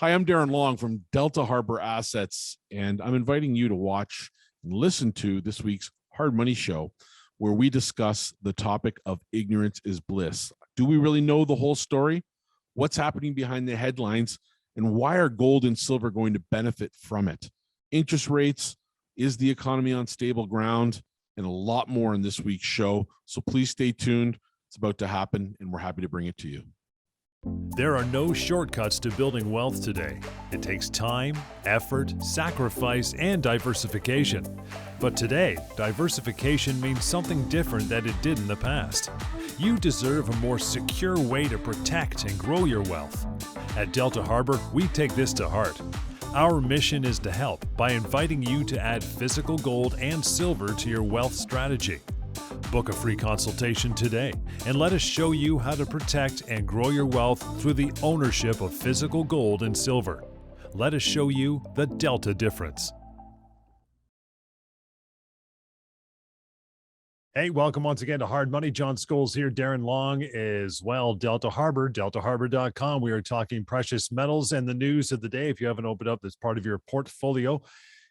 Hi, I'm Darren Long from Delta Harbour Assets, and I'm inviting you to watch and listen to this week's Hard Money Show, where we discuss the topic of ignorance is bliss. Do we really know the whole story? What's happening behind the headlines? And why are gold and silver going to benefit from it? Interest rates, is the economy on stable ground, and a lot more in this week's show. So please stay tuned. It's about to happen, and we're happy to bring it to you. There are no shortcuts to building wealth today. It takes time, effort, sacrifice, and diversification. But today, diversification means something different than it did in the past. You deserve a more secure way to protect and grow your wealth. At Delta Harbour, we take this to heart. Our mission is to help by inviting you to add physical gold and silver to your wealth strategy. Book a free consultation today and let us show you how to protect and grow your wealth through the ownership of physical gold and silver. Let us show you the Delta difference. Hey, welcome once again to Hard Money. John Scholes here. Darren Long as well. Delta Harbour, deltaharbor.com. We are talking precious metals and the news of the day. If you haven't opened up this part of your portfolio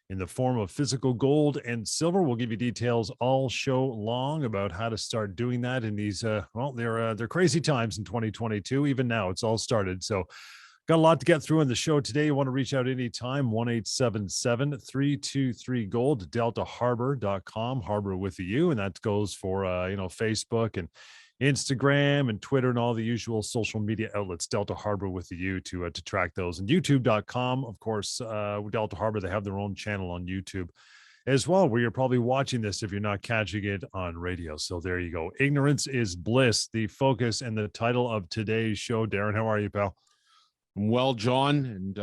in the form of physical gold and silver, we'll give you details all show long about how to start doing that in these, they're crazy times in 2022. Even now, it's all started. So got a lot to get through in the show today. You want to reach out anytime, 1-877-323-GOLD, deltaharbor.com, Harbor with a U, and that goes for, Facebook and Instagram and Twitter and all the usual social media outlets, Delta Harbour with the U to track those. And YouTube.com, of course, Delta Harbour, they have their own channel on YouTube as well, where you're probably watching this if you're not catching it on radio. So there you go. Ignorance is bliss, the focus and the title of today's show. Darren, how are you, pal? Well, John, and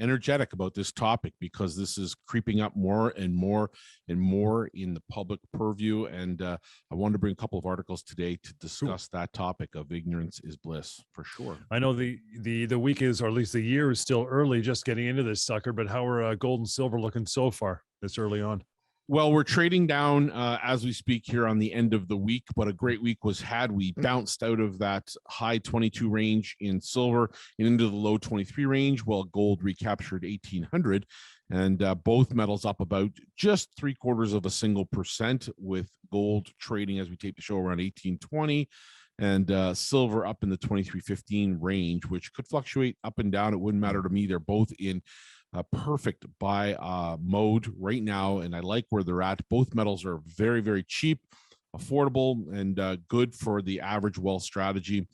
energetic about this topic because this is creeping up more and more and more in the public purview. And I wanted to bring a couple of articles today to discuss that topic of ignorance is bliss, for sure. I know the week is, or at least the year is still early, just getting into this sucker, but how are gold and silver looking so far this early on? Well, we're trading down as we speak here on the end of the week, but a great week was had. We bounced out of that high 22 range in silver and into the low 23 range, while gold recaptured 1800, and both metals up about just 0.75%, with gold trading as we tape the show around 1820 and silver up in the 23.15 range, which could fluctuate up and down. It wouldn't matter to me. They're both in perfect buy mode right now, and I like where they're at. Both metals are very, very cheap, affordable, and good for the average wealth strategy.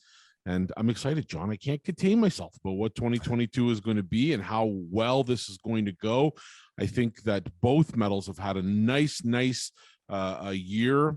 And I'm excited, John. I can't contain myself about what 2022 is going to be and how well this is going to go. I think that both metals have had a nice a year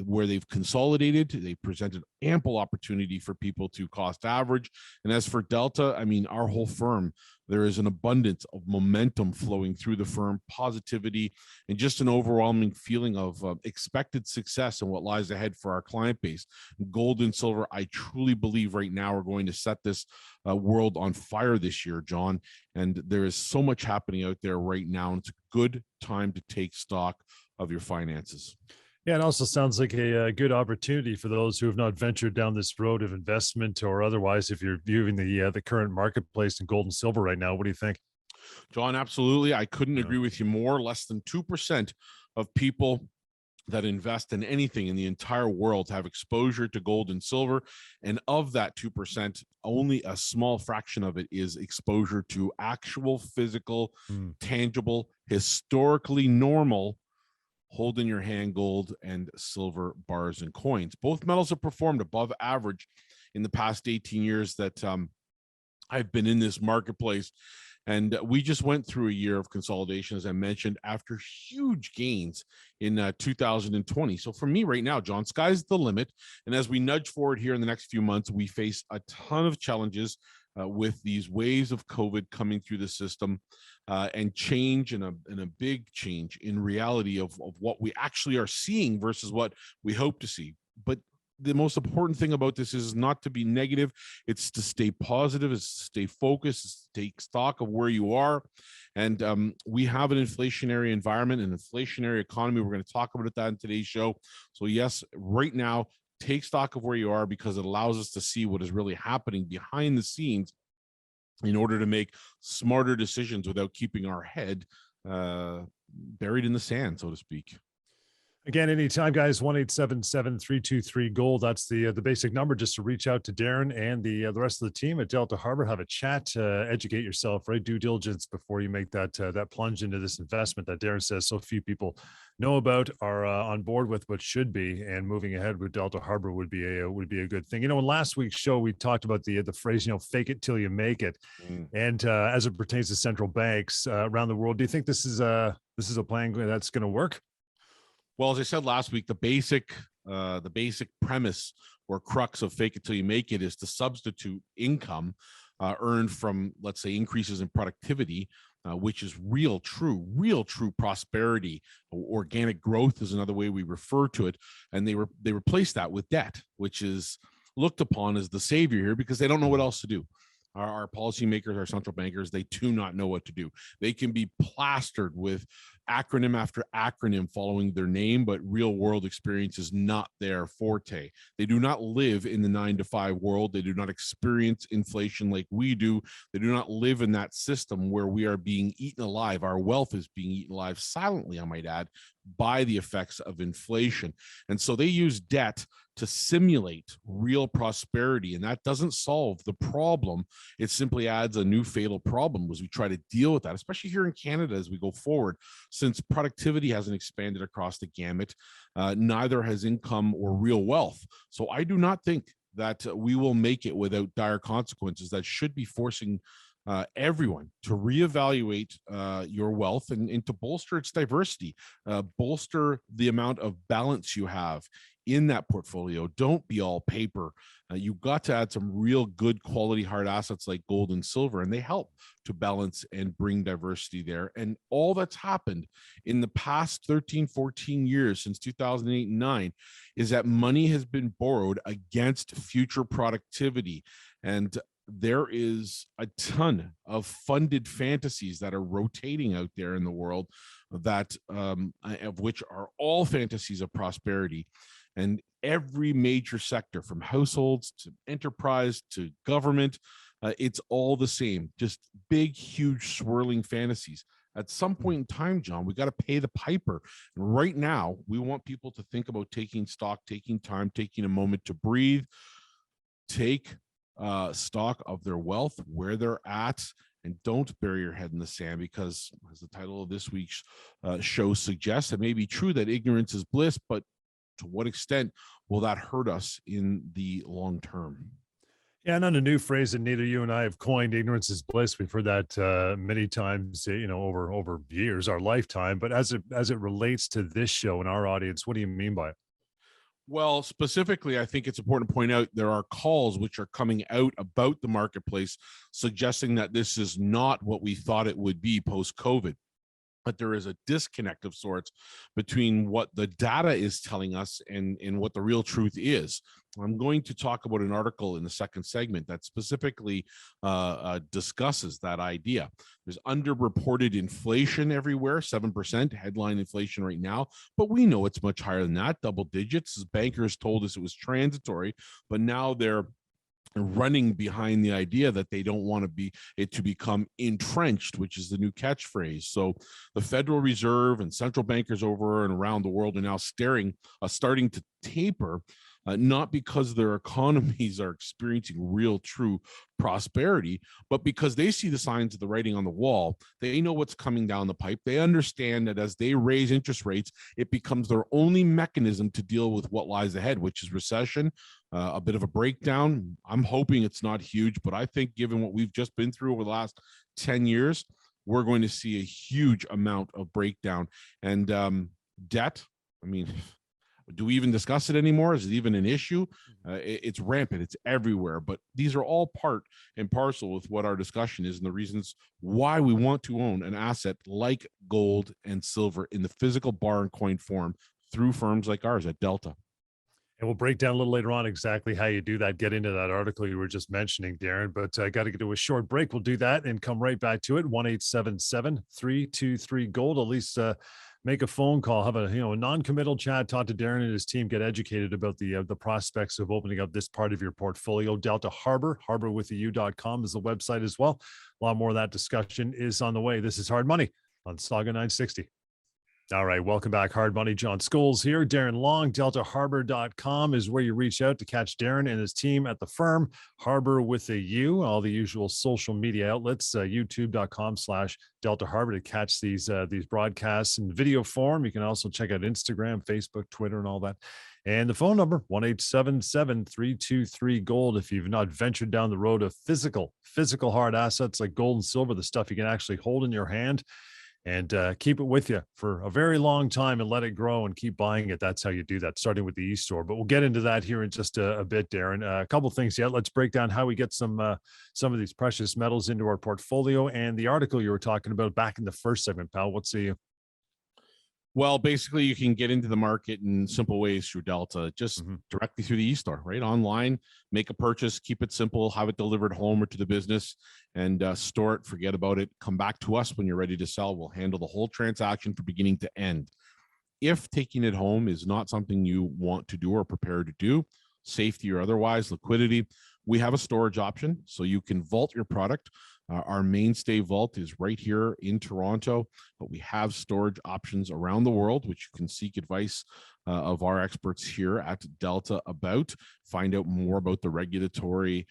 where they've consolidated. They presented ample opportunity for people to cost average. And as for Delta, I mean, our whole firm, there is an abundance of momentum flowing through the firm, positivity, and just an overwhelming feeling of expected success and what lies ahead for our client base. Gold and silver, I truly believe right now are going to set this world on fire this year, John. And there is so much happening out there right now. And it's a good time to take stock of your finances. Yeah, it also sounds like a good opportunity for those who have not ventured down this road of investment or otherwise. If you're viewing the current marketplace in gold and silver right now, what do you think? John, absolutely. I couldn't agree with you more. Less than 2% of people that invest in anything in the entire world have exposure to gold and silver. And of that 2%, only a small fraction of it is exposure to actual physical, tangible, historically normal hold in your hand gold and silver bars and coins. Both metals have performed above average in the past 18 years that I've been in this marketplace. And we just went through a year of consolidation, as I mentioned, after huge gains in 2020. So for me right now, John, sky's the limit. And as we nudge forward here in the next few months, we face a ton of challenges with these waves of COVID coming through the system and change and a big change in reality of what we actually are seeing versus what we hope to see. But the most important thing about this is not to be negative. It's to stay positive, it's to stay focused, it's to take stock of where you are. And we have an inflationary environment, an inflationary economy. We're going to talk about that in today's show. So yes, right now, take stock of where you are because it allows us to see what is really happening behind the scenes in order to make smarter decisions without keeping our head buried in the sand, so to speak. Again, anytime, guys, 1-877-323-GOLD. That's the basic number just to reach out to Darren and the rest of the team at Delta Harbour. Have a chat, educate yourself, right? Due diligence before you make that plunge into this investment that Darren says so few people know about, are on board with, what should be, and moving ahead with Delta Harbour would be a good thing. In last week's show, we talked about the phrase, fake it till you make it. And as it pertains to central banks around the world, do you think this is a plan that's going to work? Well, as I said last week, the basic premise or crux of fake it till you make it is to substitute income earned from, let's say, increases in productivity, which is real, true prosperity. Organic growth is another way we refer to it. And they replace that with debt, which is looked upon as the savior here because they don't know what else to do. Our policymakers, our central bankers, they do not know what to do. They can be plastered with acronym after acronym following their name, but real world experience is not their forte. They do not live in the 9-to-5 world. They do not experience inflation like we do. They do not live in that system where we are being eaten alive. Our wealth is being eaten alive silently, I might add, by the effects of inflation. And so they use debt to simulate real prosperity, and that doesn't solve the problem. It simply adds a new fatal problem as we try to deal with that, especially here in Canada as we go forward. Since productivity hasn't expanded across the gamut, neither has income or real wealth. So I do not think that we will make it without dire consequences that should be forcing everyone to reevaluate your wealth and to bolster its diversity, bolster the amount of balance you have in that portfolio. Don't be all paper. You've got to add some real good quality hard assets like gold and silver, and they help to balance and bring diversity there. And all that's happened in the past 13, 14 years since 2008 and 9 is that money has been borrowed against future productivity. And there is a ton of funded fantasies that are rotating out there in the world that of which are all fantasies of prosperity. And every major sector, from households to enterprise to government, it's all the same, just big, huge, swirling fantasies. At some point in time, John, we got to pay the piper. And right now, we want people to think about taking stock, taking time, taking a moment to breathe, take stock of their wealth, where they're at, and don't bury your head in the sand, because as the title of this week's show suggests, it may be true that ignorance is bliss, but to what extent will that hurt us in the long term? Yeah, and on a new phrase that neither you and I have coined, ignorance is bliss. We've heard that many times, over years, our lifetime. But as it relates to this show and our audience, what do you mean by it? Well, specifically, I think it's important to point out there are calls which are coming out about the marketplace suggesting that this is not what we thought it would be post-COVID. But there is a disconnect of sorts between what the data is telling us and what the real truth is. I'm going to talk about an article in the second segment that specifically discusses that idea. There's underreported inflation everywhere, 7% headline inflation right now, but we know it's much higher than that, double digits. As bankers told us it was transitory, but now they're running behind the idea that they don't want it to become entrenched, which is the new catchphrase. So the Federal Reserve and central bankers over and around the world are now starting to taper, not because their economies are experiencing real, true prosperity, but because they see the signs of the writing on the wall. They know what's coming down the pipe. They understand that as they raise interest rates, it becomes their only mechanism to deal with what lies ahead, which is recession, a bit of a breakdown. I'm hoping it's not huge, but I think given what we've just been through over the last 10 years, we're going to see a huge amount of breakdown. And debt, I mean, do we even discuss it anymore? Is it even an issue? It's rampant. It's everywhere. But these are all part and parcel with what our discussion is and the reasons why we want to own an asset like gold and silver in the physical bar and coin form through firms like ours at Delta. And we'll break down a little later on exactly how you do that, get into that article you were just mentioning, Darren. But I got to get to a short break. We'll do that and come right back to it. 1-877-323-GOLD. At least make a phone call, have a non-committal chat, talk to Darren and his team, get educated about the prospects of opening up this part of your portfolio. Delta Harbour, harborwithu.com is the website as well. A lot more of that discussion is on the way. This is Hard Money on Sauga 960. All right, welcome back. Hard Money. John Scholes here. Darren Long, deltaharbor.com is where you reach out to catch Darren and his team at the firm. Harbor with a U, all the usual social media outlets, youtube.com/Delta Harbor to catch these broadcasts in video form. You can also check out Instagram, Facebook, Twitter, and all that. And the phone number, 1-877-323-GOLD. If you've not ventured down the road of physical hard assets like gold and silver, the stuff you can actually hold in your hand, and keep it with you for a very long time and let it grow and keep buying it. That's how you do that, starting with the e-store. But we'll get into that here in just a bit, Darren. A couple things yet. Let's break down how we get some of these precious metals into our portfolio, and the article you were talking about back in the first segment, pal. What's the Well, basically, you can get into the market in simple ways through Delta, just directly through the e-store, right? Online, make a purchase, keep it simple, have it delivered home or to the business, and store it, forget about it. Come back to us when you're ready to sell. We'll handle the whole transaction from beginning to end. If taking it home is not something you want to do or prepared to do, safety or otherwise, liquidity, we have a storage option, so you can vault your product. Our mainstay vault is right here in Toronto, but we have storage options around the world, which you can seek advice of our experts here at Delta about. Find out more about the regulatory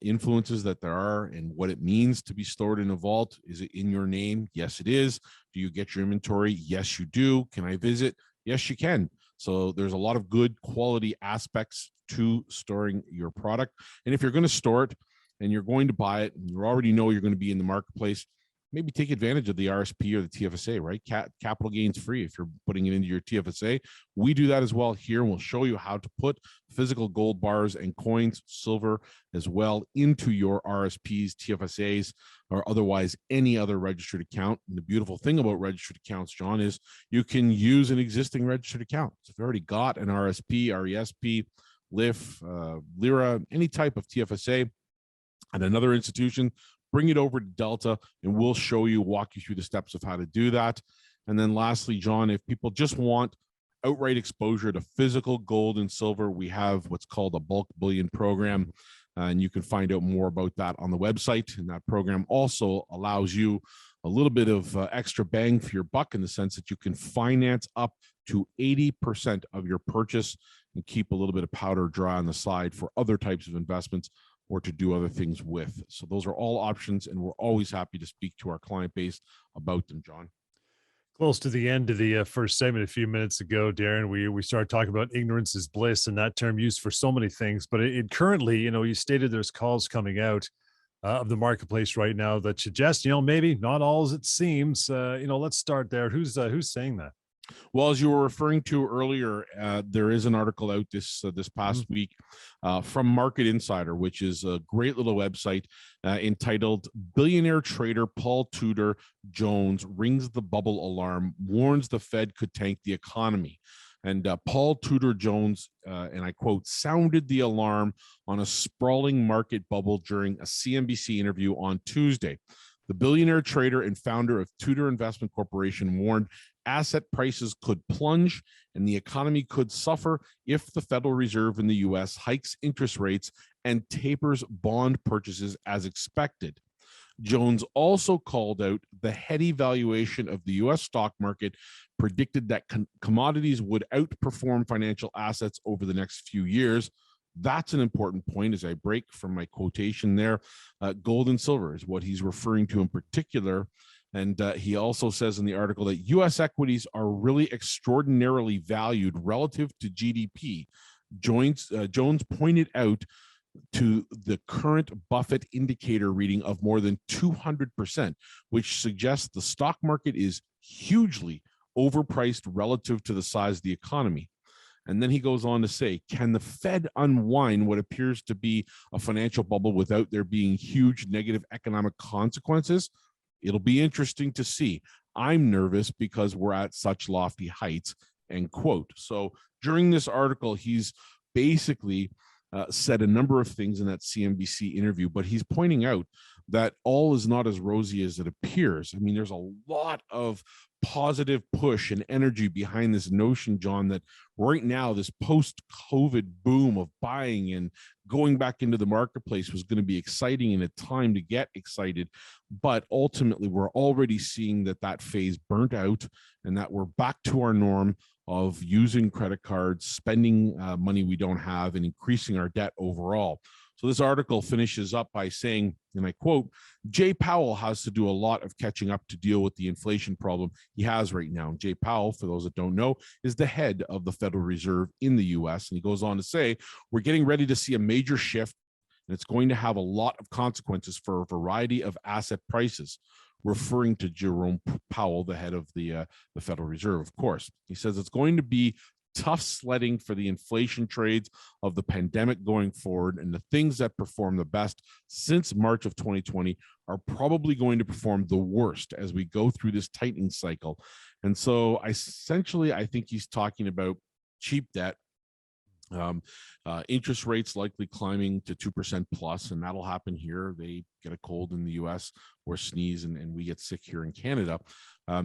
influences that there are and what it means to be stored in a vault. Is it in your name? Yes, it is. Do you get your inventory? Yes, you do. Can I visit? Yes, you can. So there's a lot of good quality aspects to storing your product. And if you're going to store it, and you're going to buy it, and you already know you're going to be in the marketplace, maybe take advantage of the RSP or the TFSA, right? Capital gains free if you're putting it into your TFSA. We do that as well here, and we'll show you how to put physical gold bars and coins, silver as well, into your RSPs, TFSAs, or otherwise any other registered account. And the beautiful thing about registered accounts, John, is you can use an existing registered account. So if you've already got an RSP, RESP, LIF, LIRA, any type of TFSA, at another institution, bring it over to Delta, and we'll show you, walk you through the steps of how to do that. And then lastly, John, if people just want outright exposure to physical gold and silver, we have what's called a bulk bullion program, and you can find out more about that on the website. And that program also allows you a little bit of extra bang for your buck in the sense that you can finance up to 80% of your purchase and keep a little bit of powder dry on the side for other types of investments or to do other things with. So those are all options, and we're always happy to speak to our client base about them, John. Close to the end of the first segment a few minutes ago, Darren, we started talking about ignorance is bliss, and that term used for so many things. But it currently, you stated there's calls coming out of the marketplace right now that suggest, maybe not all as it seems. Let's start there. Who's saying that? Well, as you were referring to earlier, there is an article out this past week from Market Insider, which is a great little website entitled "Billionaire Trader Paul Tudor Jones Rings the Bubble Alarm, Warns the Fed Could Tank the Economy." And Paul Tudor Jones, and I quote, sounded the alarm on a sprawling market bubble during a CNBC interview on Tuesday. The billionaire trader and founder of Tudor Investment Corporation warned asset prices could plunge and the economy could suffer if the Federal Reserve in the U.S. hikes interest rates and tapers bond purchases as expected. Jones also called out the heady valuation of the U.S. stock market, predicted that commodities would outperform financial assets over the next few years. That's an important point as I break from my quotation there. Gold and silver is what he's referring to in particular. And he also says in the article that U.S. equities are really extraordinarily valued relative to GDP. Jones pointed out to the current Buffett indicator reading of more than 200%, which suggests the stock market is hugely overpriced relative to the size of the economy. And then he goes on to say, can the Fed unwind what appears to be a financial bubble without there being huge negative economic consequences? It'll be interesting to see. I'm nervous because we're at such lofty heights, end quote. So during this article, he's basically said a number of things in that CNBC interview, but he's pointing out that all is not as rosy as it appears. I mean, there's a lot of positive push and energy behind this notion, John, that right now this post-COVID boom of buying and going back into the marketplace was going to be exciting and a time to get excited. But ultimately, we're already seeing that phase burnt out and that we're back to our norm of using credit cards, spending money we don't have, and increasing our debt overall. So this article finishes up by saying, and I quote, Jay Powell has to do a lot of catching up to deal with the inflation problem he has right now. Jay Powell, for those that don't know, is the head of the Federal Reserve in the US. And he goes on to say, we're getting ready to see a major shift, and it's going to have a lot of consequences for a variety of asset prices, referring to Jerome Powell, the head of the Federal Reserve, of course. He says it's going to be tough sledding for the inflation trades of the pandemic going forward, and the things that perform the best since March of 2020 are probably going to perform the worst as we go through this tightening cycle. And so essentially, I think he's talking about cheap debt, interest rates likely climbing to 2% plus, and that'll happen here. They get a cold in the US or sneeze, and we get sick here in Canada.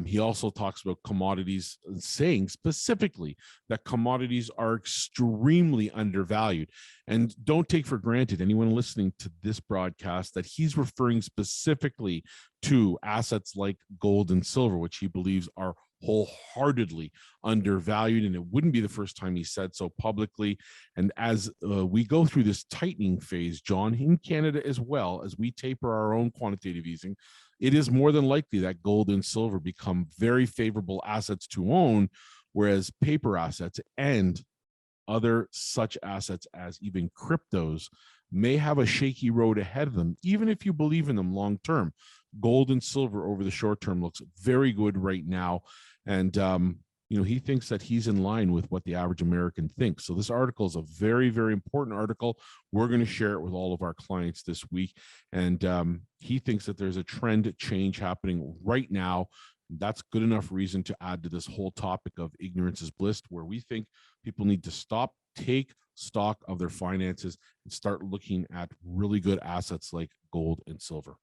He also talks about commodities, saying specifically that commodities are extremely undervalued. And don't take for granted, anyone listening to this broadcast, that he's referring specifically to assets like gold and silver, which he believes are wholeheartedly undervalued, and it wouldn't be the first time he said so publicly. And as we go through this tightening phase, John, in Canada as well, as we taper our own quantitative easing, it is more than likely that gold and silver become very favorable assets to own, whereas paper assets and other such assets as even cryptos may have a shaky road ahead of them, even if you believe in them long term. Gold and silver over the short term looks very good right now. And, he thinks that he's in line with what the average American thinks. So this article is a very, very important article. We're going to share it with all of our clients this week. And he thinks that there's a trend change happening right now. That's good enough reason to add to this whole topic of ignorance is bliss, where we think people need to stop, take stock of their finances, and start looking at really good assets like gold and silver.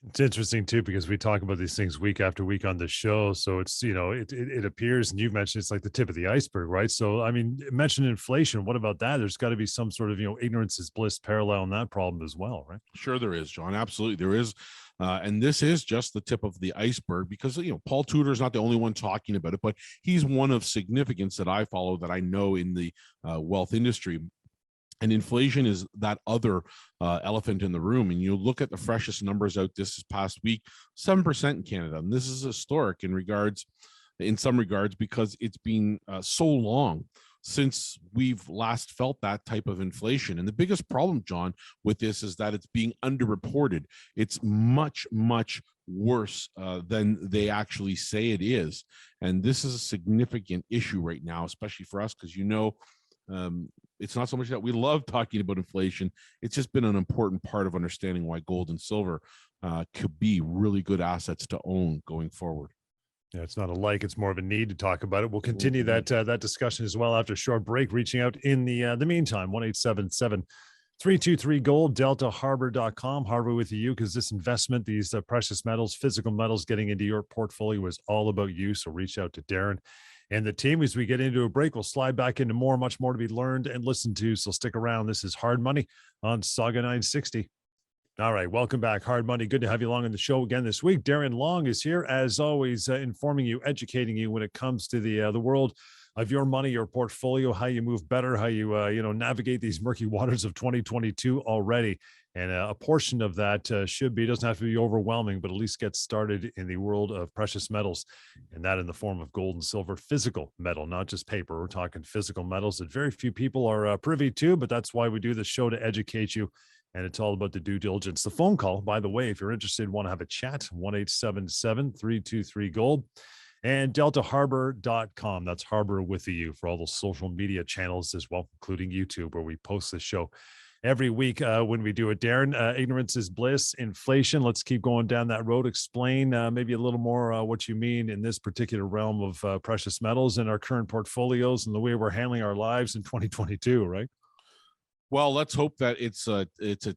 It's interesting too, because we talk about these things week after week on the show. So it's, it appears, and you've mentioned it's like the tip of the iceberg, right? So, I mean, mention inflation. What about that? There's got to be some sort of, ignorance is bliss parallel in that problem as well, right? Sure there is, John. Absolutely there is. And this is just the tip of the iceberg because, Paul Tudor is not the only one talking about it, but he's one of significance that I follow, that I know in the wealth industry. And inflation is that other elephant in the room. And you look at the freshest numbers out this past week, 7% in Canada. And this is historic in some regards, because it's been so long since we've last felt that type of inflation. And the biggest problem, John, with this is that it's being underreported. It's much, much worse than they actually say it is. And this is a significant issue right now, especially for us, because it's not so much that we love talking about inflation. It's just been an important part of understanding why gold and silver could be really good assets to own going forward. Yeah, it's not a like, it's more of a need to talk about it. We'll continue that discussion as well after a short break. Reaching out in the meantime, 1-877-323-GOLD, deltaharbor.com. Harbor with you, because this investment, these precious metals, physical metals, getting into your portfolio is all about you. So reach out to Darren and the team. As we get into a break, we'll slide back into much more to be learned and listened to. So stick around. This is Hard Money on Sauga 960. All right, welcome back. Hard Money. Good to have you along on the show again this week. Darren Long is here, as always, informing you, educating you when it comes to the world of your money, your portfolio, how you move better, how you navigate these murky waters of 2022 already. And a portion of that doesn't have to be overwhelming, but at least get started in the world of precious metals, and that in the form of gold and silver, physical metal, not just paper. We're talking physical metals that very few people are privy to, but that's why we do the show, to educate you. And it's all about the due diligence. The phone call, by the way, if you're interested, want to have a chat, 1-877-323-GOLD. And deltaharbor.com. That's Harbor with you for all those social media channels as well, including YouTube, where we post the show every week when we do it. Darren, ignorance is bliss, inflation. Let's keep going down that road. Explain maybe a little more what you mean in this particular realm of precious metals and our current portfolios and the way we're handling our lives in 2022, right? Well, let's hope that it's a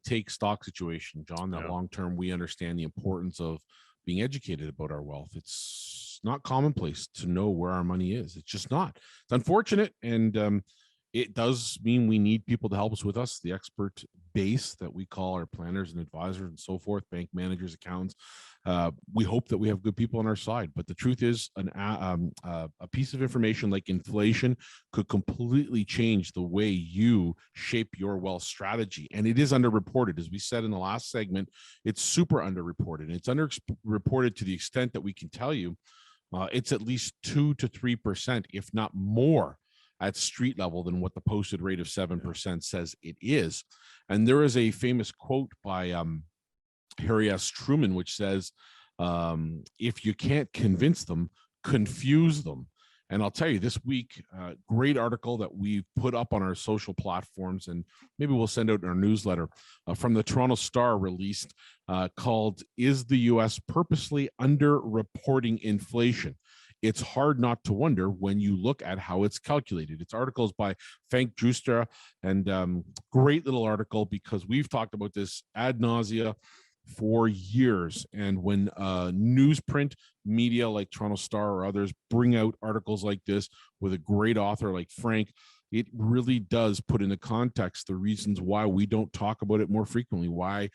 take stock situation, John, that Yeah. long term we understand the importance of being educated about our wealth. It's not commonplace to know where our money is. It's just not. It's unfortunate, and it does mean we need people to help us with us, the expert base that we call our planners and advisors and so forth, bank managers, accountants. We hope that we have good people on our side, but the truth is, a piece of information like inflation could completely change the way you shape your wealth strategy. And it is underreported. As we said in the last segment, it's super underreported. It's underreported to the extent that we can tell you it's at least 2 to 3%, if not more, at street level than what the posted rate of 7% says it is. And there is a famous quote by Harry S. Truman, which says, if you can't convince them, confuse them. And I'll tell you, this week, great article that we put up on our social platforms, and maybe we'll send out in our newsletter from the Toronto Star, released called "Is the U.S. Purposely Underreporting Inflation?" It's hard not to wonder when you look at how it's calculated. It's articles by Frank Juster, and great little article, because we've talked about this ad nausea for years. And when newsprint media like Toronto Star or others bring out articles like this with a great author like Frank, it really does put into context the reasons why we don't talk about it more frequently, why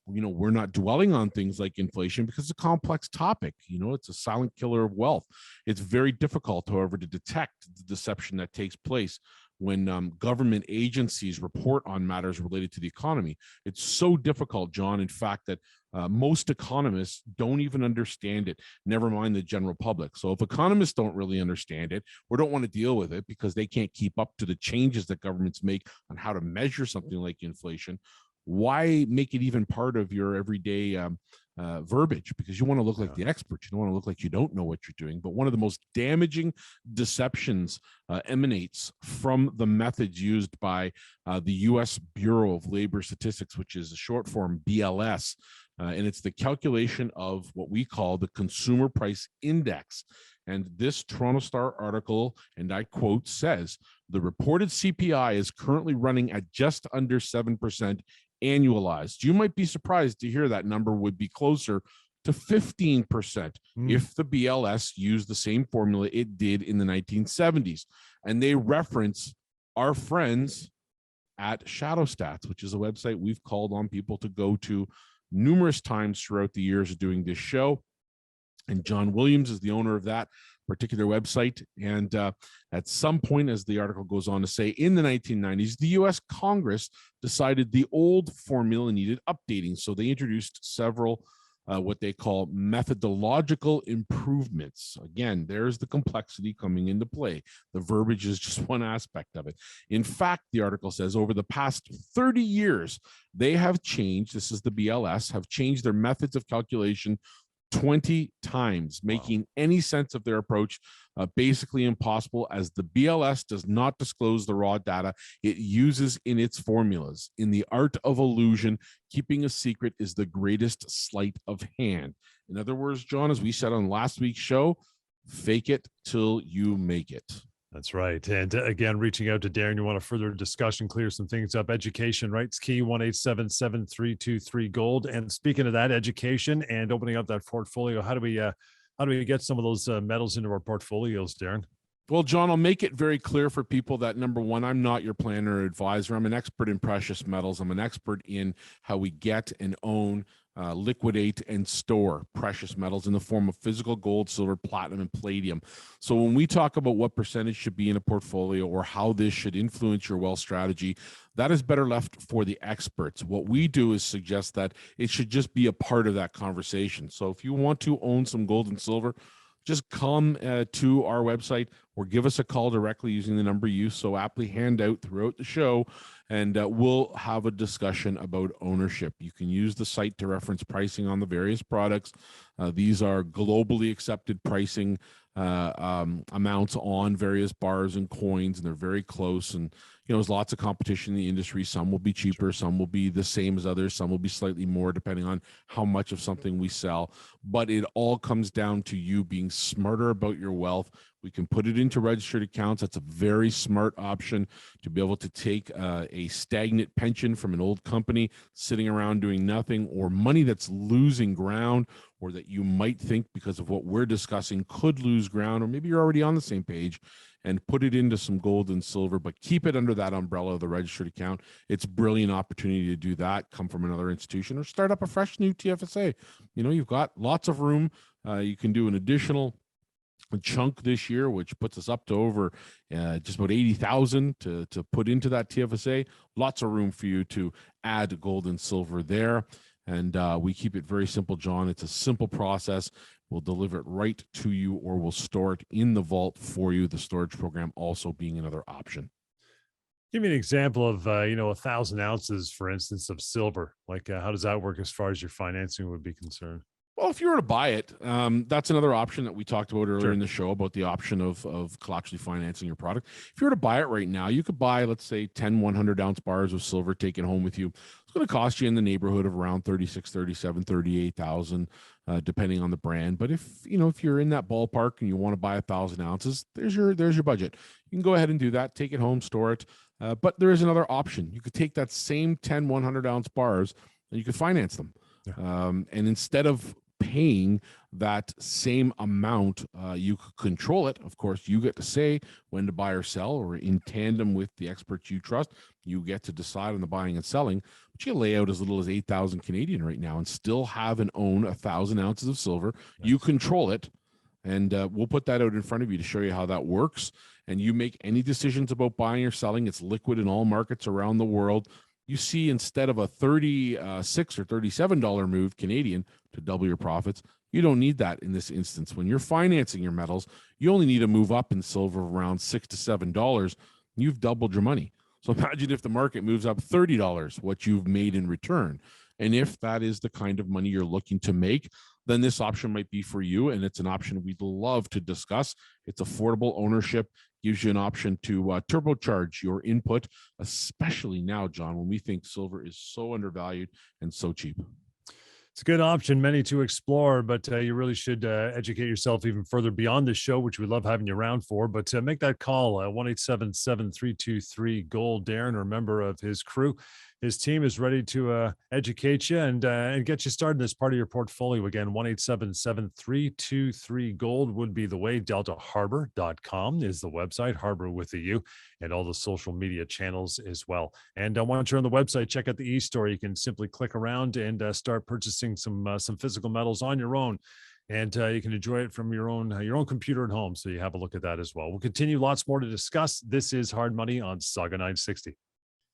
we're not dwelling on things like inflation, because it's a complex topic. It's a silent killer of wealth. It's very difficult, however, to detect the deception that takes place when government agencies report on matters related to the economy. It's so difficult, John, in fact, that most economists don't even understand it, never mind the general public. So if economists don't really understand it or don't want to deal with it because they can't keep up to the changes that governments make on how to measure something like inflation, why make it even part of your everyday verbiage? Because you want to look like the expert. You don't want to look like you don't know what you're doing. But one of the most damaging deceptions emanates from the methods used by the U.S. Bureau of Labor Statistics, which is a short form BLS. And it's the calculation of what we call the Consumer Price Index. And this Toronto Star article, and I quote, says, the reported CPI is currently running at just under 7% annualized. You might be surprised to hear that number would be closer to 15% if the BLS used the same formula it did in the 1970s. And they reference our friends at Shadow Stats, which is a website we've called on people to go to numerous times throughout the years of doing this show. And John Williams is the owner of that particular website. And at some point, as the article goes on to say, in the 1990s, the U.S. Congress decided the old formula needed updating. So they introduced several what they call methodological improvements. Again, there's the complexity coming into play. The verbiage is just one aspect of it. In fact, the article says over the past 30 years, they have changed, this is the BLS, have changed their methods of calculation 20 times, making any sense of their approach basically impossible, as the BLS does not disclose the raw data it uses in its formulas. In the art of illusion, keeping a secret is the greatest sleight of hand. In other words, John, as we said on last week's show, fake it till you make it. That's right. And again, reaching out to Darren, you want a further discussion, clear some things up. Education, right? It's key, 1-877-323-GOLD. And speaking of that, education and opening up that portfolio, how do we get some of those metals into our portfolios, Darren? Well, John, I'll make it very clear for people that, number one, I'm not your planner or advisor. I'm an expert in precious metals. I'm an expert in how we get and own, liquidate and store precious metals in the form of physical gold, silver, platinum, and palladium. So when we talk about what percentage should be in a portfolio or how this should influence your wealth strategy, that is better left for the experts. What we do is suggest that it should just be a part of that conversation. So if you want to own some gold and silver, just come to our website or give us a call directly using the number you so aptly hand out throughout the show, and we'll have a discussion about ownership. You can use the site to reference pricing on the various products. These are globally accepted pricing amounts on various bars and coins, and they're very close. And there's lots of competition in the industry. Some will be cheaper, some will be the same as others, some will be slightly more depending on how much of something we sell. But it all comes down to you being smarter about your wealth We can put it into registered accounts. That's a very smart option to be able to take a stagnant pension from an old company sitting around doing nothing, or money that's losing ground, or that you might think because of what we're discussing could lose ground, or maybe you're already on the same page, and put it into some gold and silver, but keep it under that umbrella of the registered account. It's a brilliant opportunity to do that, come from another institution, or start up a fresh new TFSA. You've got lots of room. You can do an additional chunk this year, which puts us up to over just about 80,000 to put into that TFSA. Lots of room for you to add gold and silver there. And we keep it very simple, John. It's a simple process. We'll deliver it right to you, or we'll store it in the vault for you. The storage program also being another option. Give me an example of, 1,000 ounces, for instance, of silver. Like, how does that work as far as your financing would be concerned? Well, if you were to buy it, that's another option that we talked about earlier Sure. in the show, about the option of collaterally financing your product. If you were to buy it right now, you could buy, let's say, 10 100-ounce bars of silver, take it home with you. It's going to cost you in the neighborhood of around 36, 37, 38,000, depending on the brand. But if you're in that ballpark and you want to buy 1,000 ounces, there's your budget. You can go ahead and do that, take it home, store it. But there is another option. You could take that same 10 100-ounce bars and you could finance them. Yeah. And instead of paying that same amount, you could control it. Of course, you get to say when to buy or sell, or in tandem with the experts you trust, you get to decide on the buying and selling. But you lay out as little as 8,000 Canadian right now and still have and own 1,000 ounces of silver. Nice. You control it. And we'll put that out in front of you to show you how that works. And you make any decisions about buying or selling. It's liquid in all markets around the world. You see, instead of a $36 or $37 move Canadian to double your profits, you don't need that in this instance. When you're financing your metals, you only need to move up in silver around $6 to $7. You've doubled your money. So imagine if the market moves up $30, what you've made in return. And if that is the kind of money you're looking to make, then this option might be for you. And it's an option we'd love to discuss. It's affordable ownership, gives you an option to turbocharge your input, especially now, John, when we think silver is so undervalued and so cheap. It's a good option, many to explore, but you really should educate yourself even further beyond this show, which we love having you around for. But make that call, 1-877-323-GOLD. Darren, a member of his crew, his team is ready to educate you and get you started in this part of your portfolio. Again, 1-877-323-GOLD would be the way. DeltaHarbor.com is the website, Harbor with a U, and all the social media channels as well. And once you're on the website, check out the e-store. You can simply click around and start purchasing some physical metals on your own. And you can enjoy it from your own computer at home. So you have a look at that as well. We'll continue, lots more to discuss. This is Hard Money on Sauga 960.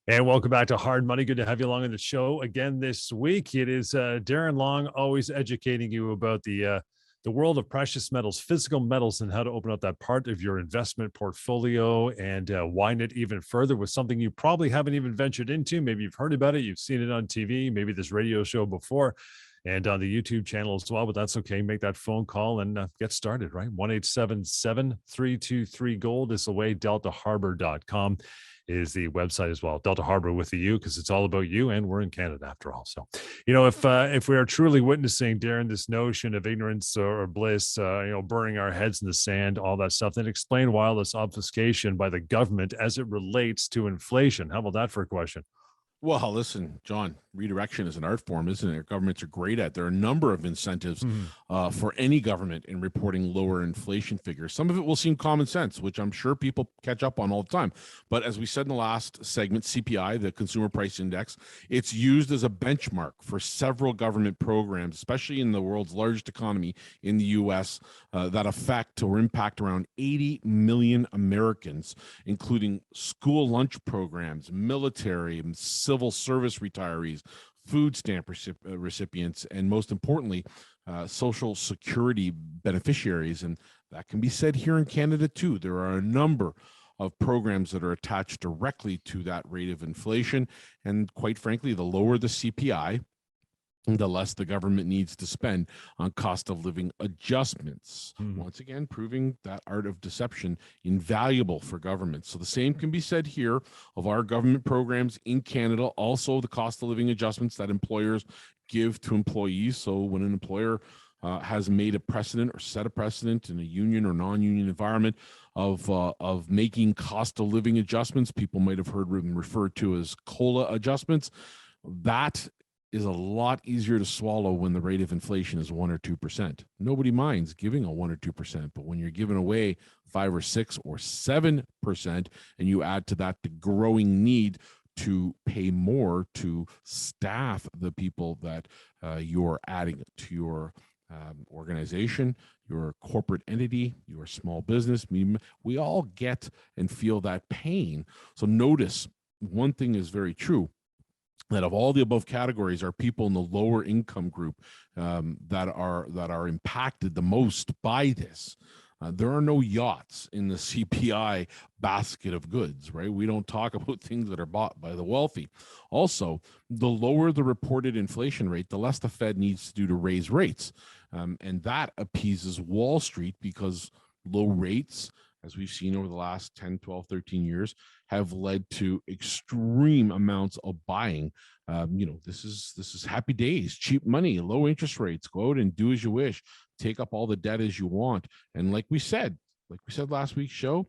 And welcome back to Hard Money. Good to have you along on the show again this week. It is Darren Long, always educating you about the world of precious metals, physical metals, and how to open up that part of your investment portfolio and wind it even further with something you probably haven't even ventured into. Maybe you've heard about it, you've seen it on TV, maybe this radio show before, and on the YouTube channel as well, but that's okay. Make that phone call and get started, right? 1-877-323-GOLD is the way. DeltaHarbor.com is the website as well. Delta Harbour with the U, because it's all about you, and we're in Canada after all. So, if we are truly witnessing, Darren, this notion of ignorance or bliss, burying our heads in the sand, all that stuff, then explain why all this obfuscation by the government as it relates to inflation. How about that for a question? Well, listen, John, redirection is an art form, isn't it? Governments are great at. There are a number of incentives for any government in reporting lower inflation figures. Some of it will seem common sense, which I'm sure people catch up on all the time. But as we said in the last segment, CPI, the Consumer Price Index, it's used as a benchmark for several government programs, especially in the world's largest economy, in the U.S., that affect or impact around 80 million Americans, including school lunch programs, military, civil service retirees, food stamp recipients, and most importantly, Social Security beneficiaries. And that can be said here in Canada too. There are a number of programs that are attached directly to that rate of inflation. And quite frankly, the lower the CPI, the less the government needs to spend on cost of living adjustments. Once again, proving that art of deception invaluable for governments. So the same can be said here of our government programs in Canada, also the cost of living adjustments that employers give to employees. So when an employer has made a precedent or set a precedent in a union or non-union environment of making cost of living adjustments. People might have heard them referred to as COLA adjustments. That is a lot easier to swallow when the rate of inflation is 1 or 2%. Nobody minds giving a 1 or 2%, but when you're giving away 5 or 6 or 7%, and you add to that the growing need to pay more to staff the people that you're adding to your organization, your corporate entity, your small business, we all get and feel that pain. So notice one thing is very true, that of all the above categories are people in the lower income group that are impacted the most by this. There are no yachts in the CPI basket of goods, right? We don't talk about things that are bought by the wealthy. Also, the lower the reported inflation rate, the less the Fed needs to do to raise rates. And that appeases Wall Street, because low rates, as we've seen over the last 10, 12, 13 years, have led to extreme amounts of buying. This is happy days, cheap money, low interest rates. Go out and do as you wish, take up all the debt as you want. And like we said last week's show,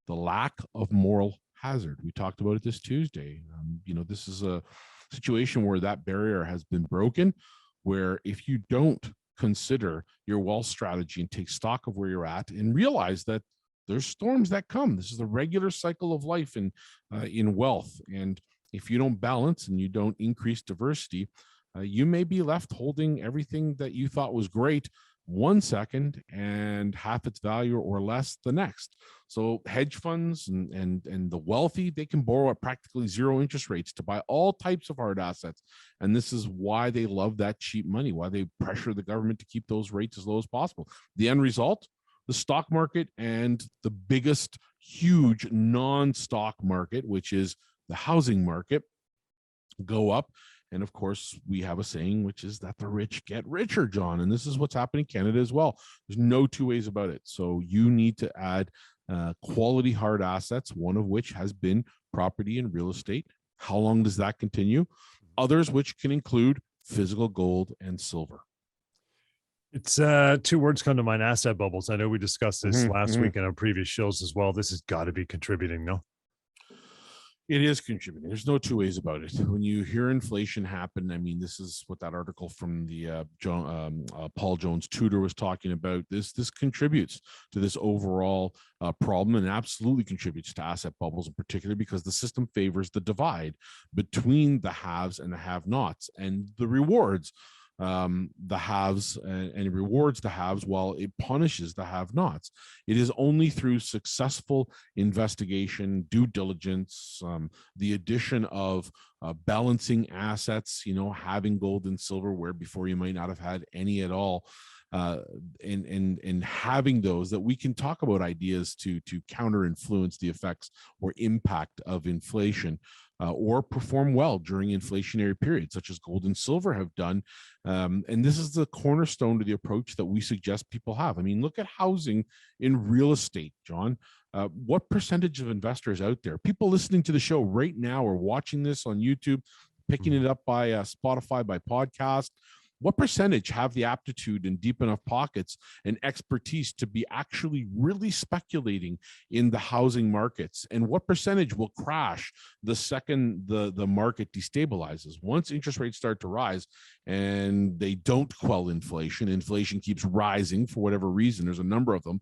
the lack of moral hazard. We talked about it this Tuesday. This is a situation where that barrier has been broken, where if you don't consider your wealth strategy and take stock of where you're at and realize that there's storms that come. This is the regular cycle of life in wealth. And if you don't balance and you don't increase diversity, you may be left holding everything that you thought was great 1 second and half its value or less the next. So hedge funds and the wealthy, they can borrow at practically zero interest rates to buy all types of hard assets. And this is why they love that cheap money, why they pressure the government to keep those rates as low as possible. The end result, the stock market and the biggest, huge non-stock market, which is the housing market, go up. And of course, we have a saying, which is that the rich get richer, John. And this is what's happening in Canada as well. There's no two ways about it. So you need to add quality hard assets, one of which has been property and real estate. How long does that continue? Others, which can include physical gold and silver. It's two words come to mind: asset bubbles. I know we discussed this last week in our previous shows as well. This has got to be contributing, no? It is contributing. There's no two ways about it. When you hear inflation happen, I mean, this is what that article from the Paul Jones tutor was talking about. This contributes to this overall problem, and absolutely contributes to asset bubbles in particular, because the system favors the divide between the haves and the have-nots, and the rewards the haves and rewards the haves while it punishes the have-nots. It is only through successful investigation, due diligence, the addition of balancing assets, having gold and silver where before you might not have had any at all, and having those, that we can talk about ideas to counter influence the effects or impact of inflation, or perform well during inflationary periods, such as gold and silver have done. And this is the cornerstone to the approach that we suggest people have. I mean, look at housing in real estate, John. What percentage of investors out there, people listening to the show right now or watching this on YouTube, picking it up by Spotify, by podcast, what percentage have the aptitude and deep enough pockets and expertise to be actually really speculating in the housing markets? And what percentage will crash the second the market destabilizes? Once interest rates start to rise and they don't quell inflation keeps rising for whatever reason, there's a number of them,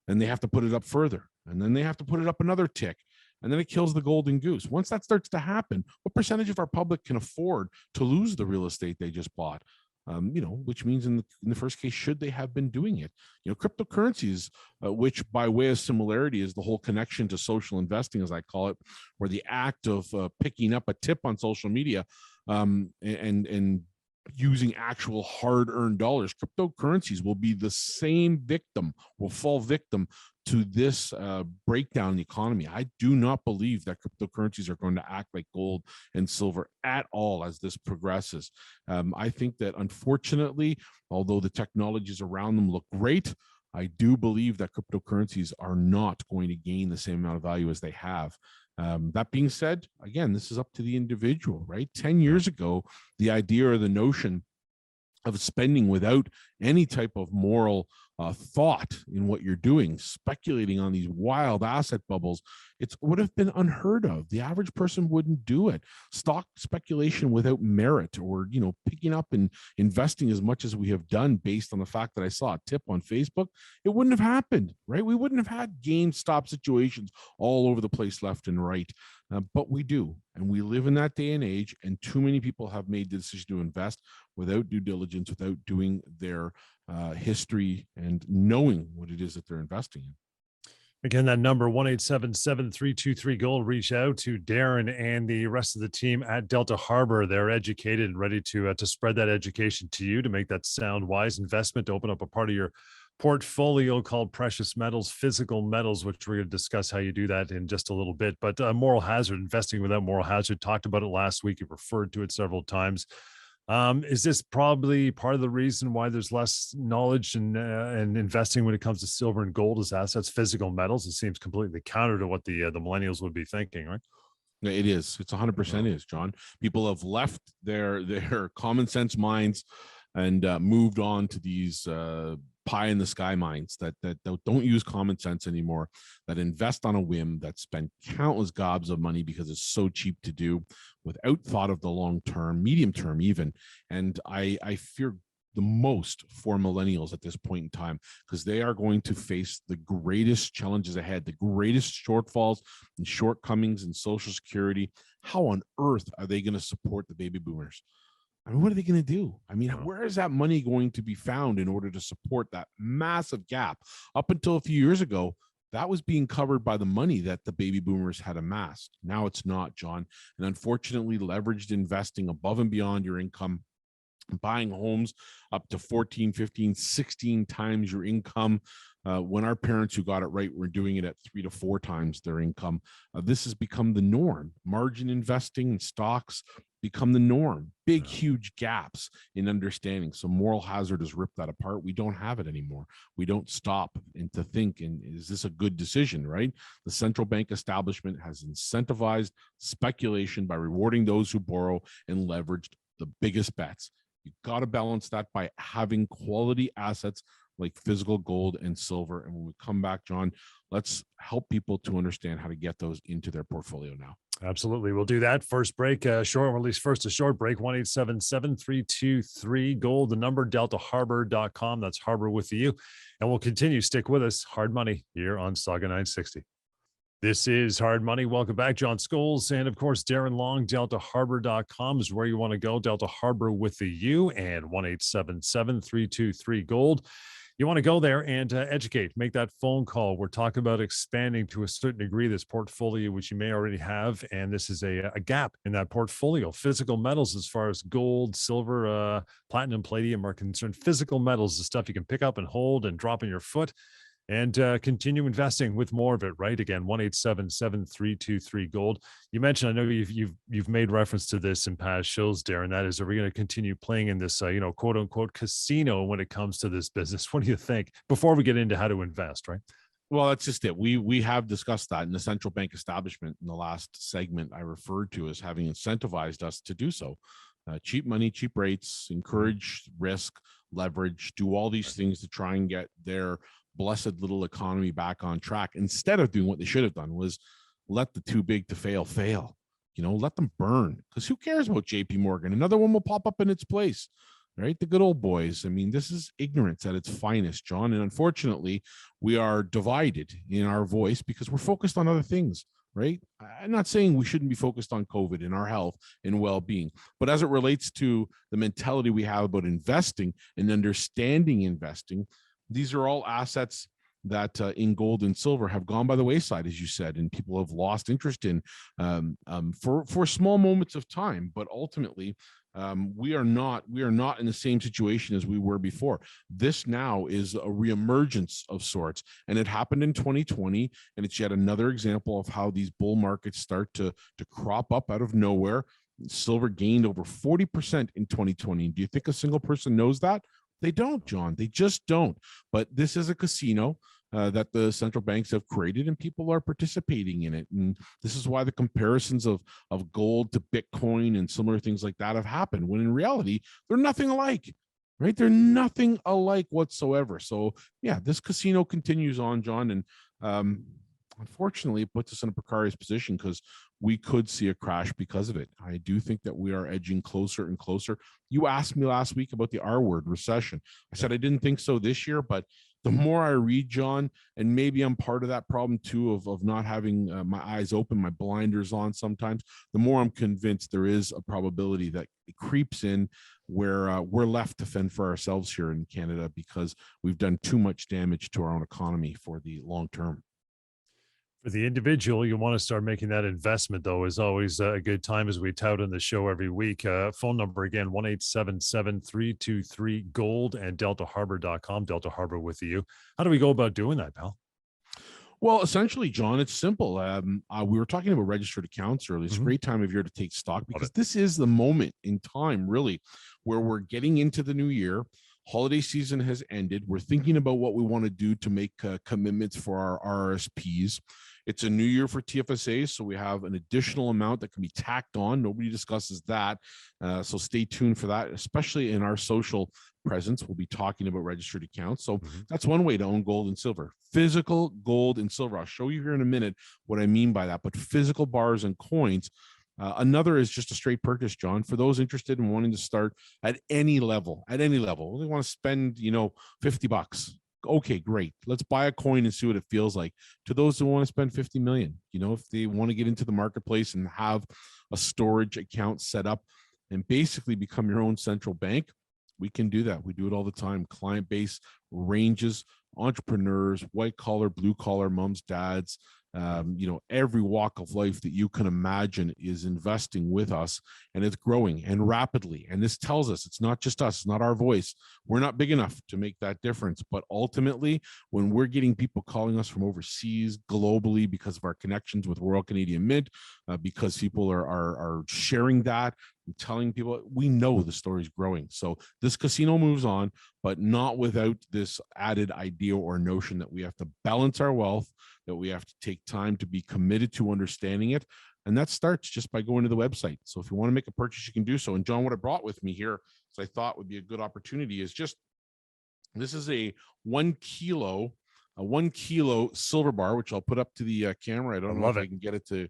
and they have to put it up further. And then they have to put it up another tick. And then it kills the golden goose. Once that starts to happen, what percentage of our public can afford to lose the real estate they just bought? Which means in the first case, should they have been doing it? Cryptocurrencies, which by way of similarity is the whole connection to social investing, as I call it, where the act of picking up a tip on social media and using actual hard-earned dollars, cryptocurrencies will be the same victim, will fall victim to this breakdown in the economy. I do not believe that cryptocurrencies are going to act like gold and silver at all as this progresses. I think that, unfortunately, although the technologies around them look great, I do believe that cryptocurrencies are not going to gain the same amount of value as they have. That being said, again, this is up to the individual, right? 10 years ago, the idea or the notion of spending without any type of moral thought in what you're doing, speculating on these wild asset bubbles, it would have been unheard of. The average person wouldn't do it. Stock speculation without merit, or picking up and investing as much as we have done based on the fact that I saw a tip on Facebook, it wouldn't have happened, right? We wouldn't have had GameStop situations all over the place, left and right. But we do, and we live in that day and age, and too many people have made the decision to invest without due diligence, without doing their history and knowing what it is that they're investing in. Again, that number 1-877-323-GOLD. Reach out to Darren and the rest of the team at Delta Harbour. They're educated and ready to spread that education to you, to make that sound, wise investment, to open up a part of your portfolio called precious metals, physical metals, which we're going to discuss how you do that in just a little bit. But moral hazard, investing without moral hazard, talked about it last week. You referred to it several times. Is this probably part of the reason why there's less knowledge and investing when it comes to silver and gold as assets, physical metals? It seems completely counter to what the millennials would be thinking, right? It is. It's 100% is, John. People have left their common sense minds and moved on to these pie in the sky minds that don't use common sense anymore, that invest on a whim, that spend countless gobs of money because it's so cheap to do, without thought of the long term, medium term even. And I fear the most for millennials at this point in time, because they are going to face the greatest challenges ahead, the greatest shortfalls and shortcomings in Social Security. How on earth are they going to support the baby boomers? I mean, what are they going to do? I mean, where is that money going to be found in order to support that massive gap? Up until a few years ago, that was being covered by the money that the baby boomers had amassed. Now it's not, John. And unfortunately, leveraged investing above and beyond your income, buying homes up to 14, 15, 16 times your income. When our parents who got it right were doing it at 3 to 4 times their income. This has become the norm. Margin investing in stocks become the norm. Big, huge gaps in understanding. So moral hazard has ripped that apart. We don't have it anymore. We don't stop and to think, and is this a good decision, right? The central bank establishment has incentivized speculation by rewarding those who borrow and leveraged the biggest bets. You've got to balance that by having quality assets like physical gold and silver. And when we come back, John, let's help people to understand how to get those into their portfolio now. Absolutely. We'll do that. First break, short release. First, a short break, 1-877-323-GOLD, the number, deltaharbor.com. That's Harbor with you. And we'll continue. Stick with us. Hard Money here on Sauga 960. This is Hard Money. Welcome back, John Scholes. And of course, Darren Long, deltaharbor.com is where you want to go. Delta Harbor with the U, and 1-877-323-GOLD. You want to go there and educate, make that phone call. We're talking about expanding to a certain degree this portfolio, which you may already have. And this is a gap in that portfolio. Physical metals, as far as gold, silver, platinum, palladium are concerned. Physical metals, the stuff you can pick up and hold and drop in your foot, and continue investing with more of it, right? Again, 1-877-323-GOLD. You mentioned, I know you've made reference to this in past shows, Darren. That is, are we going to continue playing in this, quote unquote casino when it comes to this business? What do you think before we get into how to invest, right? Well, that's just it. We have discussed that in the central bank establishment in the last segment I referred to as having incentivized us to do so. Cheap money, cheap rates, encourage risk, leverage, do all these things to try and get their blessed little economy back on track, instead of doing what they should have done, was let the too big to fail. Let them burn, because who cares about JP Morgan? Another one will pop up in its place, right? The good old boys. I mean, this is ignorance at its finest, John. And unfortunately, we are divided in our voice because we're focused on other things, right? I'm not saying we shouldn't be focused on COVID and our health and well-being, but as it relates to the mentality we have about investing and understanding investing, these are all assets that in gold and silver have gone by the wayside, as you said, and people have lost interest in for small moments of time. But ultimately, we are not in the same situation as we were before. This now is a reemergence of sorts, and it happened in 2020, and it's yet another example of how these bull markets start to crop up out of nowhere. Silver gained over 40% in 2020. Do you think a single person knows that? They don't, John. They just don't. But this is a casino that the central banks have created, and people are participating in it. And this is why the comparisons of gold to Bitcoin and similar things like that have happened, when in reality, they're nothing alike. right? They're nothing alike whatsoever. So yeah, this casino continues on, John, and unfortunately it puts us in a precarious position because we could see a crash because of it. I do think that we are edging closer and closer. You asked me last week about the R word, recession. I said I didn't think so this year, but the more I read, John, and maybe I'm part of that problem too, of not having my eyes open, my blinders on sometimes, the more I'm convinced there is a probability that it creeps in where we're left to fend for ourselves here in Canada because we've done too much damage to our own economy for the long term. For the individual, you want to start making that investment, though, is always a good time as we tout on the show every week. Phone number again, 1-877-323-GOLD and deltaharbor.com, Delta Harbor with you. How do we go about doing that, pal? Well, essentially, John, it's simple. We were talking about registered accounts earlier. It's a great time of year to take stock because this is the moment in time, really, where we're getting into the new year. Holiday season has ended. We're thinking about what we want to do to make commitments for our RSPs. It's a new year for TFSA, so we have an additional amount that can be tacked on. Nobody discusses that, so stay tuned for that, especially in our social presence. We'll be talking about registered accounts. So that's one way to own gold and silver. Physical gold and silver. I'll show you here in a minute what I mean by that, but physical bars and coins. Another is just a straight purchase, John, for those interested in wanting to start at any level, They want to spend, $50. Okay, great. Let's buy a coin and see what it feels like. To those who want to spend 50 million, if they want to get into the marketplace and have a storage account set up and basically become your own central bank, we can do that. We do it all the time. Client base ranges, entrepreneurs, white collar, blue collar, moms, dads, every walk of life that you can imagine is investing with us, and it's growing and rapidly. And this tells us it's not just us, it's not our voice. We're not big enough to make that difference. But ultimately, when we're getting people calling us from overseas, globally, because of our connections with Royal Canadian Mint, because people are sharing that and telling people, we know the story's growing. So this casino moves on, but not without this added idea or notion that we have to balance our wealth, that we have to take time to be committed to understanding it. And that starts just by going to the website. So if you want to make a purchase, you can do so. And John, what I brought with me here, so I thought would be a good opportunity, is just, this is a 1 kilo silver bar, which I'll put up to the camera. I don't know if I can get it to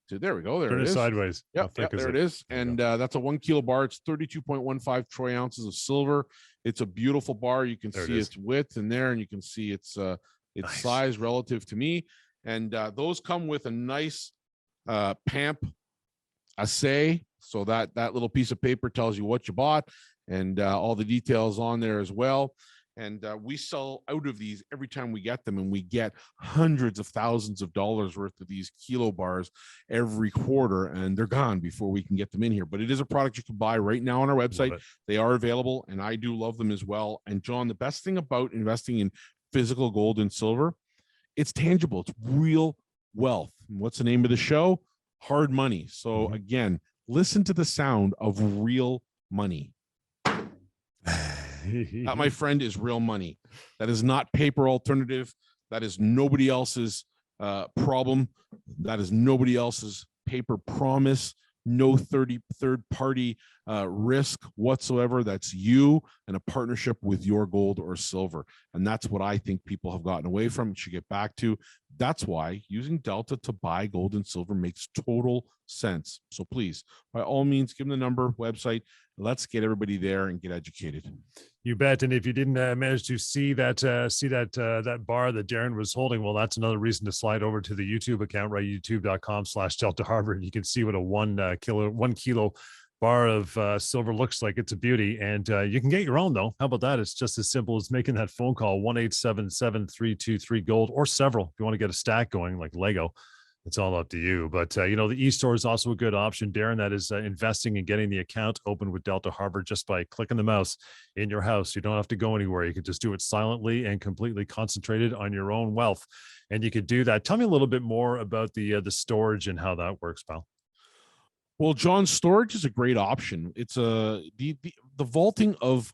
there we go. There Turn it is. Sideways. Yep, there it is. And that's a 1 kilo bar. It's 32.15 troy ounces of silver. It's a beautiful bar. You can see its width in there, and you can see its nice size relative to me. And those come with a nice PAMP assay. So that little piece of paper tells you what you bought, and all the details on there as well. And we sell out of these every time we get them, and we get hundreds of thousands of dollars worth of these kilo bars every quarter, and they're gone before we can get them in here. But it is a product you can buy right now on our website. They are available, and I do love them as well. And John, the best thing about investing in physical gold and silver, it's tangible. It's real wealth. And what's the name of the show? Hard money. So again, listen to the sound of real money. That, my friend, is real money. That is not paper alternative. That is nobody else's problem. That is nobody else's paper promise. No third party risk whatsoever. That's you and a partnership with your gold or silver. And that's what I think people have gotten away from and should get back to. That's why using Delta to buy gold and silver makes total sense. So please, by all means, give them the number, website. Let's get everybody there and get educated. You bet. And if you didn't manage to see that bar that Darren was holding, well, that's another reason to slide over to the YouTube account, right? youtube.com/Delta Harbor. And you can see what a 1 kilo bar of silver looks like. It's a beauty. And you can get your own, though. How about that? It's just as simple as making that phone call, 1-877-323-GOLD, or several if you want to get a stack going like Lego. It's all up to you. But, the e-store is also a good option, Darren. That is investing and getting the account open with Delta Harbor just by clicking the mouse in your house. You don't have to go anywhere. You can just do it silently and completely concentrated on your own wealth. And you could do that. Tell me a little bit more about the storage and how that works, pal. Well, John, storage is a great option. It's the vaulting of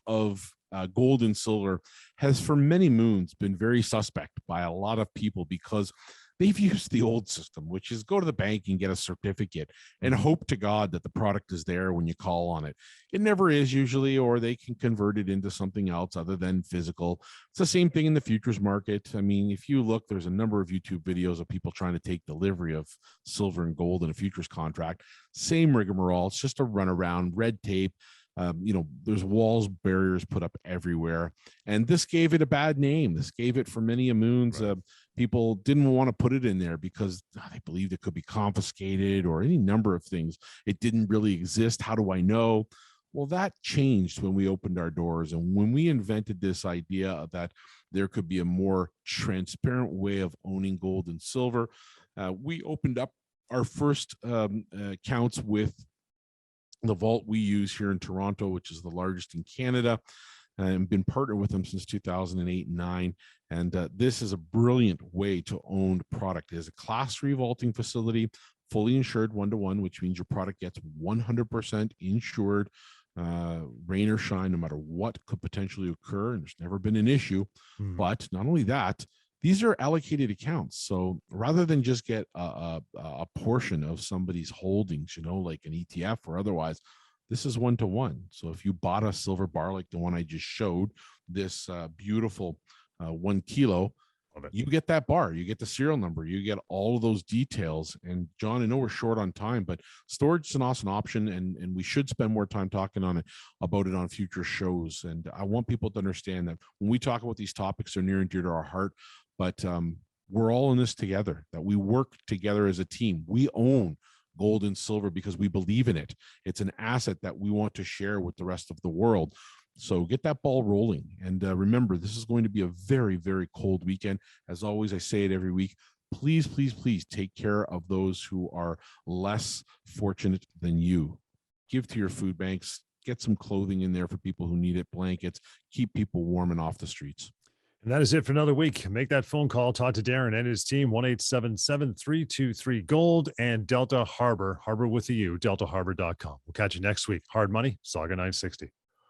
gold and silver has for many moons been very suspect by a lot of people because they've used the old system, which is go to the bank and get a certificate and hope to God that the product is there when you call on it. It never is usually, or they can convert it into something else other than physical. It's the same thing in the futures market. I mean, if you look, there's a number of YouTube videos of people trying to take delivery of silver and gold in a futures contract. Same rigmarole. It's just a runaround, red tape. There's walls, barriers put up everywhere. And this gave it a bad name. This gave it for many a moons. Right. People didn't want to put it in there because they believed it could be confiscated or any number of things. It didn't really exist. How do I know? Well, that changed when we opened our doors. And when we invented this idea that there could be a more transparent way of owning gold and silver, we opened up our first accounts with the vault we use here in Toronto, which is the largest in Canada, and been partnered with them since 2008 and 9. And this is a brilliant way to own product. It is a class 3 vaulting facility, fully insured 1-to-1, which means your product gets 100% insured, rain or shine, no matter what could potentially occur. And there's never been an issue. But not only that, these are allocated accounts. So rather than just get a portion of somebody's holdings, like an ETF or otherwise, this is 1-to-1. So if you bought a silver bar like the one I just showed, this beautiful 1 kilo, you get that bar, you get the serial number, you get all of those details. And John, I know we're short on time, but storage is an awesome option, and we should spend more time talking about it on future shows. And I want people to understand that when we talk about these topics, they're near and dear to our heart. But we're all in this together, that we work together as a team. We own gold and silver because we believe in it. It's an asset that we want to share with the rest of the world. So get that ball rolling. And remember, this is going to be a very, very cold weekend. As always, I say it every week. Please, please, please take care of those who are less fortunate than you. Give to your food banks. Get some clothing in there for people who need it, blankets. Keep people warm and off the streets. And that is it for another week. Make that phone call. Talk to Darren and his team, 1-877-323-GOLD, and Delta Harbor, Harbor with a U, deltaharbor.com. We'll catch you next week. Hard money, Sauga 960.